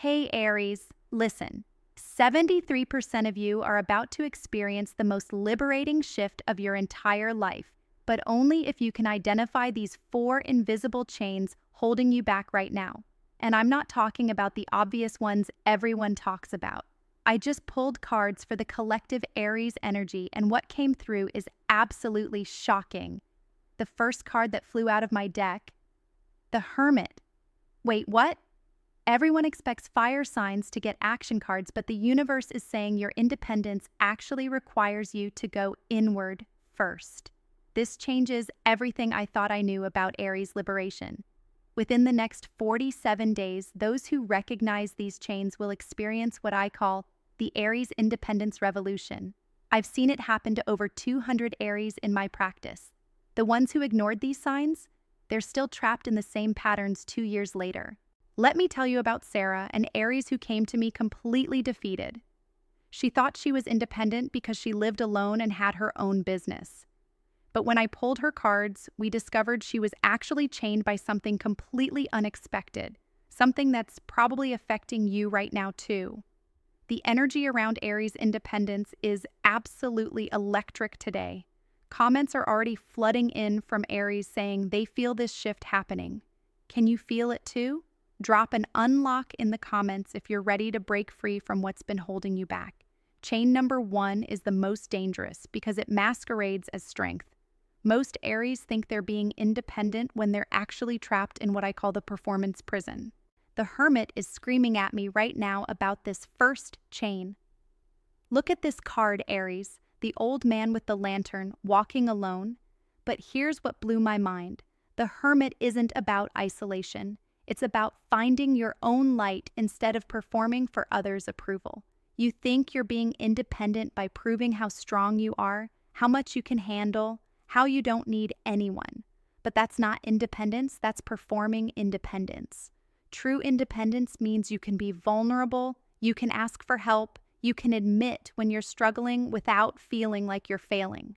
Hey Aries, listen. 73% of you are about to experience the most liberating shift of your entire life, but only if you can identify these four invisible chains holding you back right now. And I'm not talking about the obvious ones everyone talks about. I just pulled cards for the collective Aries energy, and what came through is absolutely shocking. The first card that flew out of my deck, the Hermit. Wait, what? Everyone expects fire signs to get action cards, but the universe is saying your independence actually requires you to go inward first. This changes everything I thought I knew about Aries liberation. Within the next 47 days, those who recognize these chains will experience what I call the Aries independence revolution. I've seen it happen to over 200 Aries in my practice. The ones who ignored these signs, they're still trapped in the same patterns 2 years later. Let me tell you about Sarah, an Aries who came to me completely defeated. She thought she was independent because she lived alone and had her own business. But when I pulled her cards, we discovered she was actually chained by something completely unexpected, something that's probably affecting you right now too. The energy around Aries independence is absolutely electric today. Comments are already flooding in from Aries saying they feel this shift happening. Can you feel it too? Drop an unlock in the comments if you're ready to break free from what's been holding you back. Chain number 1 is the most dangerous because it masquerades as strength. Most Aries think they're being independent when they're actually trapped in what I call the performance prison. The Hermit is screaming at me right now about this first chain. Look at this card, Aries, the old man with the lantern, walking alone. But here's what blew my mind. The Hermit isn't about isolation. It's about finding your own light instead of performing for others' approval. You think you're being independent by proving how strong you are, how much you can handle, how you don't need anyone. But that's not independence, that's performing independence. True independence means you can be vulnerable, you can ask for help, you can admit when you're struggling without feeling like you're failing.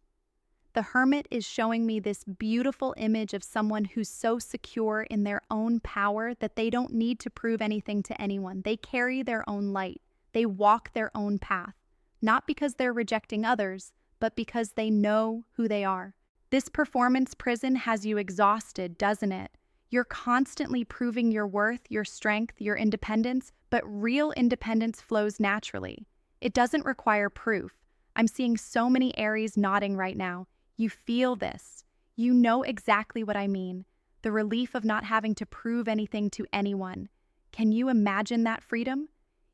The Hermit is showing me this beautiful image of someone who's so secure in their own power that they don't need to prove anything to anyone. They carry their own light. They walk their own path, not because they're rejecting others, but because they know who they are. This performance prison has you exhausted, doesn't it? You're constantly proving your worth, your strength, your independence, but real independence flows naturally. It doesn't require proof. I'm seeing so many Aries nodding right now. You feel this. You know exactly what I mean. The relief of not having to prove anything to anyone. Can you imagine that freedom?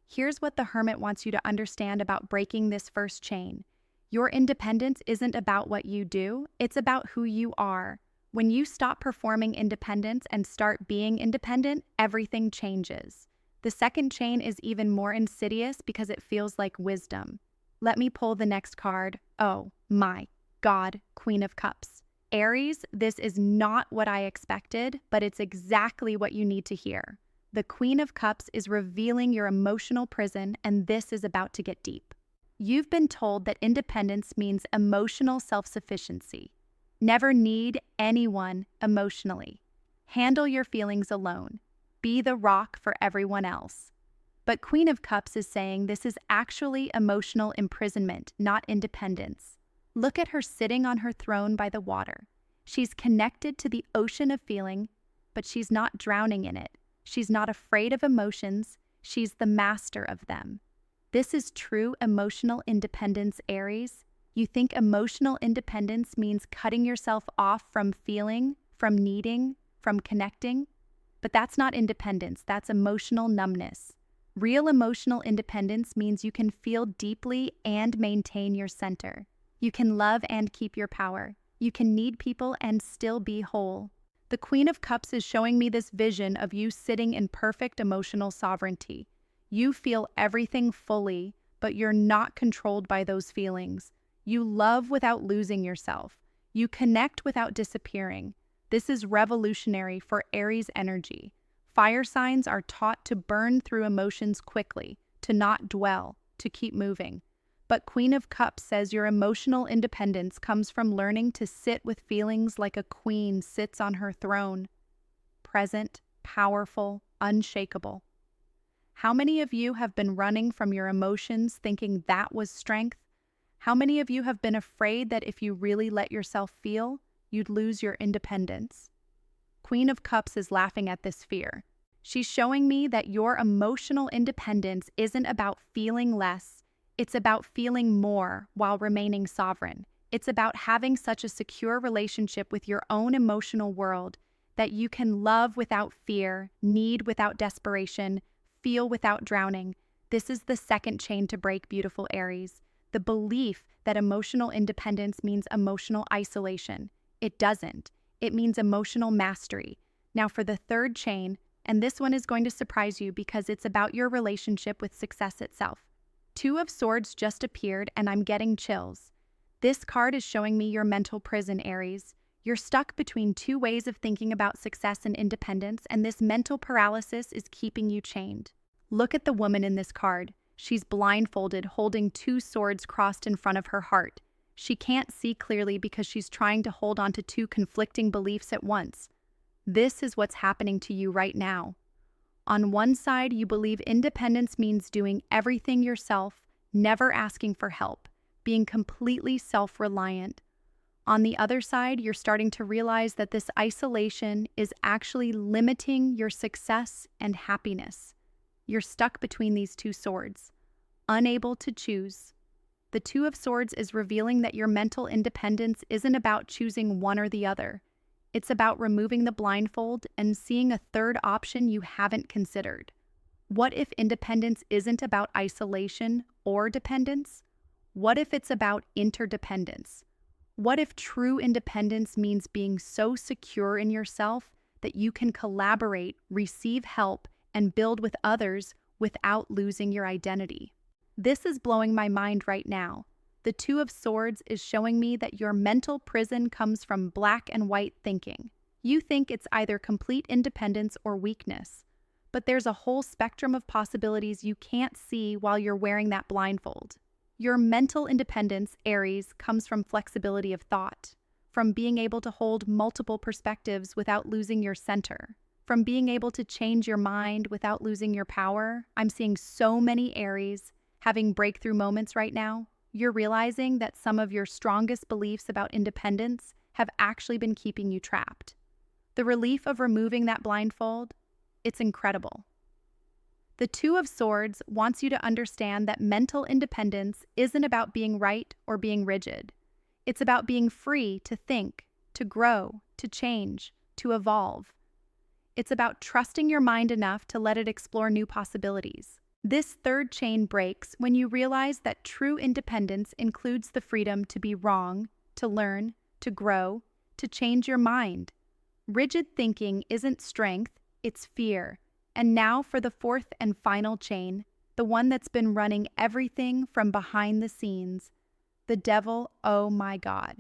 Here's what the Hermit wants you to understand about breaking this first chain. Your independence isn't about what you do, it's about who you are. When you stop performing independence and start being independent, everything changes. The second chain is even more insidious because it feels like wisdom. Let me pull the next card. Oh my God, Queen of Cups. Aries, this is not what I expected, but it's exactly what you need to hear. The Queen of Cups is revealing your emotional prison, and this is about to get deep. You've been told that independence means emotional self-sufficiency. Never need anyone emotionally. Handle your feelings alone. Be the rock for everyone else. But Queen of Cups is saying this is actually emotional imprisonment, not independence. Look at her sitting on her throne by the water. She's connected to the ocean of feeling, but she's not drowning in it. She's not afraid of emotions. She's the master of them. This is true emotional independence, Aries. You think emotional independence means cutting yourself off from feeling, from needing, from connecting? But that's not independence, that's emotional numbness. Real emotional independence means you can feel deeply and maintain your center. You can love and keep your power. You can need people and still be whole. The Queen of Cups is showing me this vision of you sitting in perfect emotional sovereignty. You feel everything fully, but you're not controlled by those feelings. You love without losing yourself. You connect without disappearing. This is revolutionary for Aries energy. Fire signs are taught to burn through emotions quickly, to not dwell, to keep moving. But Queen of Cups says your emotional independence comes from learning to sit with feelings like a queen sits on her throne. Present, powerful, unshakable. How many of you have been running from your emotions thinking that was strength? How many of you have been afraid that if you really let yourself feel, you'd lose your independence? Queen of Cups is laughing at this fear. She's showing me that your emotional independence isn't about feeling less, it's about feeling more while remaining sovereign. It's about having such a secure relationship with your own emotional world that you can love without fear, need without desperation, feel without drowning. This is the second chain to break, beautiful Aries. The belief that emotional independence means emotional isolation. It doesn't. It means emotional mastery. Now for the third chain, and this one is going to surprise you because it's about your relationship with success itself. Two of Swords just appeared and I'm getting chills. This card is showing me your mental prison, Aries. You're stuck between two ways of thinking about success and independence, and this mental paralysis is keeping you chained. Look at the woman in this card. She's blindfolded, holding two swords crossed in front of her heart. She can't see clearly because she's trying to hold on to two conflicting beliefs at once. This is what's happening to you right now. On one side, you believe independence means doing everything yourself, never asking for help, being completely self-reliant. On the other side, you're starting to realize that this isolation is actually limiting your success and happiness. You're stuck between these two swords, unable to choose. The Two of Swords is revealing that your mental independence isn't about choosing one or the other. It's about removing the blindfold and seeing a third option you haven't considered. What if independence isn't about isolation or dependence? What if it's about interdependence? What if true independence means being so secure in yourself that you can collaborate, receive help, and build with others without losing your identity? This is blowing my mind right now. The Two of Swords is showing me that your mental prison comes from black and white thinking. You think it's either complete independence or weakness, but there's a whole spectrum of possibilities you can't see while you're wearing that blindfold. Your mental independence, Aries, comes from flexibility of thought, from being able to hold multiple perspectives without losing your center, from being able to change your mind without losing your power. I'm seeing so many Aries having breakthrough moments right now. You're realizing that some of your strongest beliefs about independence have actually been keeping you trapped. The relief of removing that blindfold, it's incredible. The Two of Swords wants you to understand that mental independence isn't about being right or being rigid. It's about being free to think, to grow, to change, to evolve. It's about trusting your mind enough to let it explore new possibilities. This third chain breaks when you realize that true independence includes the freedom to be wrong, to learn, to grow, to change your mind. Rigid thinking isn't strength, it's fear. And now for the fourth and final chain, the one that's been running everything from behind the scenes. The Devil, oh my God.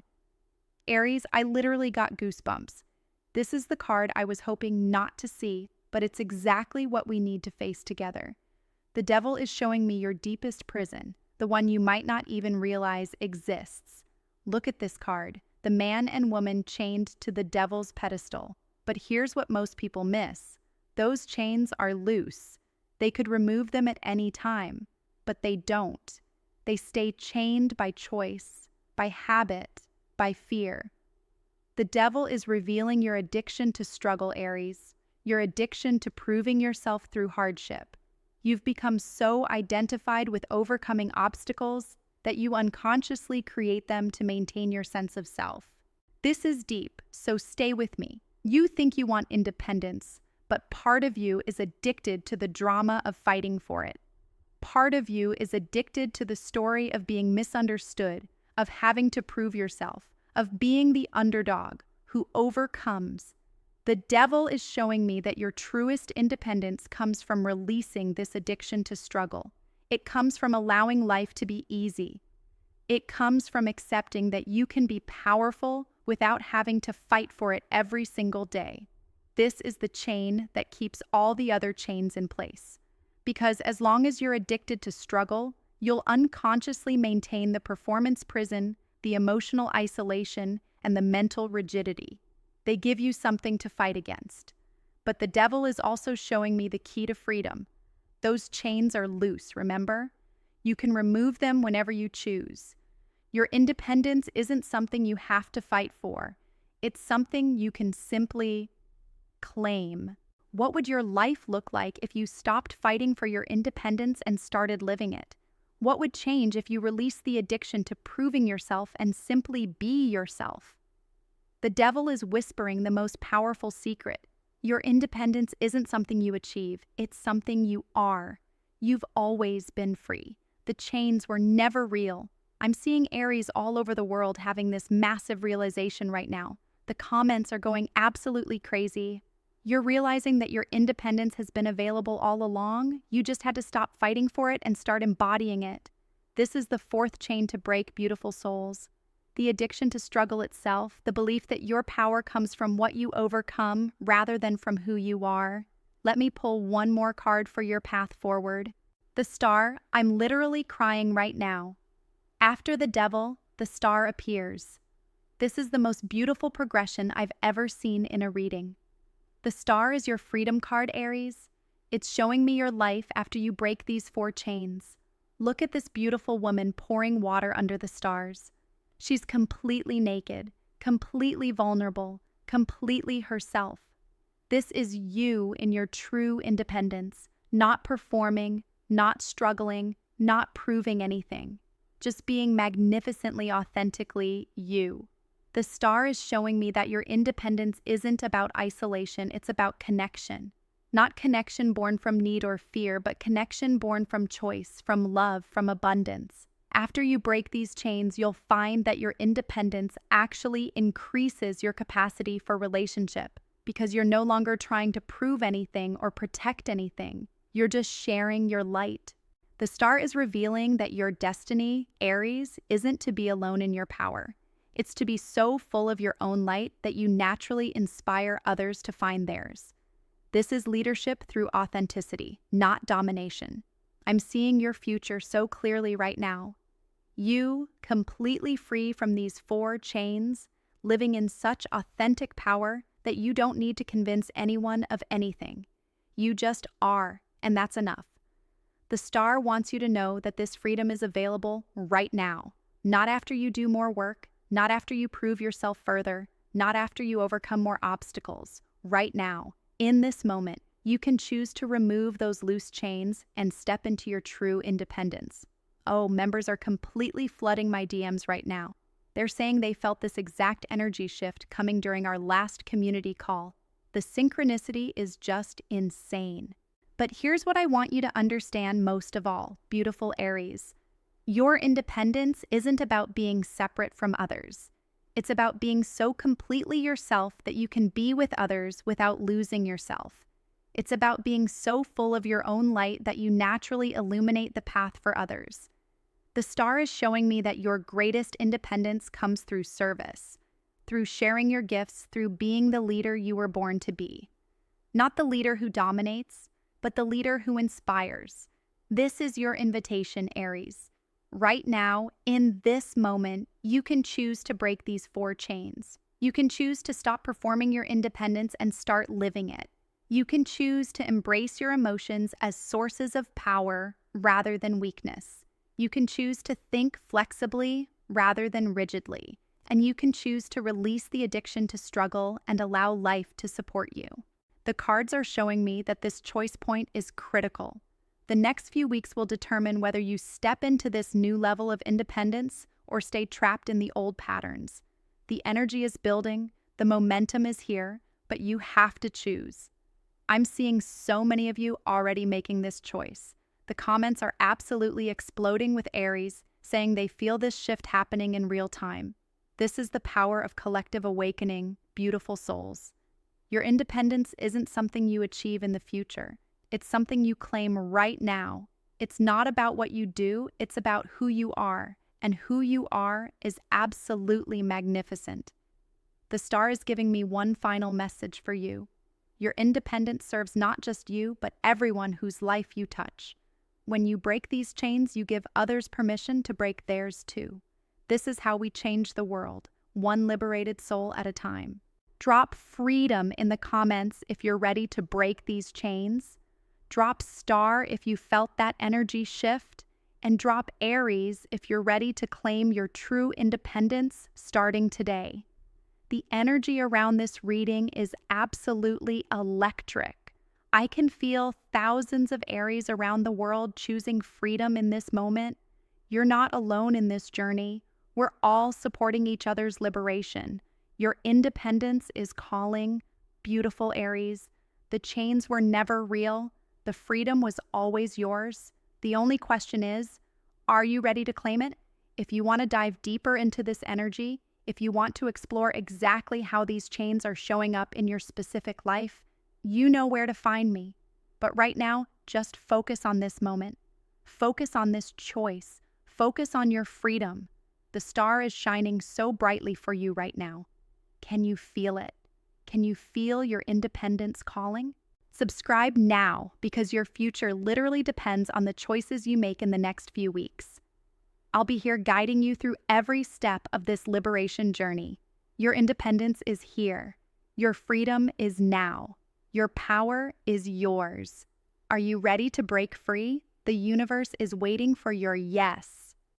Aries, I literally got goosebumps. This is the card I was hoping not to see, but it's exactly what we need to face together. The Devil is showing me your deepest prison, the one you might not even realize exists. Look at this card, the man and woman chained to the Devil's pedestal. But here's what most people miss. Those chains are loose. They could remove them at any time, but they don't. They stay chained by choice, by habit, by fear. The Devil is revealing your addiction to struggle, Aries, your addiction to proving yourself through hardship. You've become so identified with overcoming obstacles that you unconsciously create them to maintain your sense of self. This is deep, so stay with me. You think you want independence, but part of you is addicted to the drama of fighting for it. Part of you is addicted to the story of being misunderstood, of having to prove yourself, of being the underdog who overcomes. The Devil is showing me that your truest independence comes from releasing this addiction to struggle. It comes from allowing life to be easy. It comes from accepting that you can be powerful without having to fight for it every single day. This is the chain that keeps all the other chains in place. Because as long as you're addicted to struggle, you'll unconsciously maintain the performance prison, the emotional isolation, and the mental rigidity. They give you something to fight against. But the Devil is also showing me the key to freedom. Those chains are loose, remember? You can remove them whenever you choose. Your independence isn't something you have to fight for. It's something you can simply claim. What would your life look like if you stopped fighting for your independence and started living it? What would change if you released the addiction to proving yourself and simply be yourself? The devil is whispering the most powerful secret. Your independence isn't something you achieve, it's something you are. You've always been free. The chains were never real. I'm seeing Aries all over the world having this massive realization right now. The comments are going absolutely crazy. You're realizing that your independence has been available all along. You just had to stop fighting for it and start embodying it. This is the fourth chain to break, beautiful souls. The addiction to struggle itself, the belief that your power comes from what you overcome rather than from who you are. Let me pull one more card for your path forward. The Star. I'm literally crying right now. After the devil, the Star appears. This is the most beautiful progression I've ever seen in a reading. The Star is your freedom card, Aries. It's showing me your life after you break these four chains. Look at this beautiful woman pouring water under the stars. She's completely naked, completely vulnerable, completely herself. This is you in your true independence, not performing, not struggling, not proving anything, just being magnificently, authentically you. The Star is showing me that your independence isn't about isolation, it's about connection. Not connection born from need or fear, but connection born from choice, from love, from abundance. After you break these chains, you'll find that your independence actually increases your capacity for relationship because you're no longer trying to prove anything or protect anything. You're just sharing your light. The Star is revealing that your destiny, Aries, isn't to be alone in your power. It's to be so full of your own light that you naturally inspire others to find theirs. This is leadership through authenticity, not domination. I'm seeing your future so clearly right now. You, completely free from these four chains, living in such authentic power that you don't need to convince anyone of anything. You just are, and that's enough. The Star wants you to know that this freedom is available right now, not after you do more work, not after you prove yourself further, not after you overcome more obstacles. Right now, in this moment, you can choose to remove those loose chains and step into your true independence. Oh, members are completely flooding my DMs right now. They're saying they felt this exact energy shift coming during our last community call. The synchronicity is just insane. But here's what I want you to understand most of all, beautiful Aries. Your independence isn't about being separate from others. It's about being so completely yourself that you can be with others without losing yourself. It's about being so full of your own light that you naturally illuminate the path for others. The Star is showing me that your greatest independence comes through service, through sharing your gifts, through being the leader you were born to be. Not the leader who dominates, but the leader who inspires. This is your invitation, Aries. Right now, in this moment, you can choose to break these four chains. You can choose to stop performing your independence and start living it. You can choose to embrace your emotions as sources of power rather than weakness. You can choose to think flexibly rather than rigidly. And you can choose to release the addiction to struggle and allow life to support you. The cards are showing me that this choice point is critical. The next few weeks will determine whether you step into this new level of independence or stay trapped in the old patterns. The energy is building, the momentum is here, but you have to choose. I'm seeing so many of you already making this choice. The comments are absolutely exploding with Aries, saying they feel this shift happening in real time. This is the power of collective awakening, beautiful souls. Your independence isn't something you achieve in the future. It's something you claim right now. It's not about what you do, it's about who you are, and who you are is absolutely magnificent. The Star is giving me one final message for you. Your independence serves not just you, but everyone whose life you touch. When you break these chains, you give others permission to break theirs too. This is how we change the world, one liberated soul at a time. Drop freedom in the comments if you're ready to break these chains. Drop Star if you felt that energy shift, and drop Aries if you're ready to claim your true independence starting today. The energy around this reading is absolutely electric. I can feel thousands of Aries around the world choosing freedom in this moment. You're not alone in this journey. We're all supporting each other's liberation. Your independence is calling. Beautiful Aries. The chains were never real. The freedom was always yours. The only question is, are you ready to claim it? If you want to dive deeper into this energy, if you want to explore exactly how these chains are showing up in your specific life, you know where to find me. But right now, just focus on this moment. Focus on this choice. Focus on your freedom. The star is shining so brightly for you right now. Can you feel it? Can you feel your independence calling? Subscribe now because your future literally depends on the choices you make in the next few weeks. I'll be here guiding you through every step of this liberation journey. Your independence is here. Your freedom is now. Your power is yours. Are you ready to break free? The universe is waiting for your yes.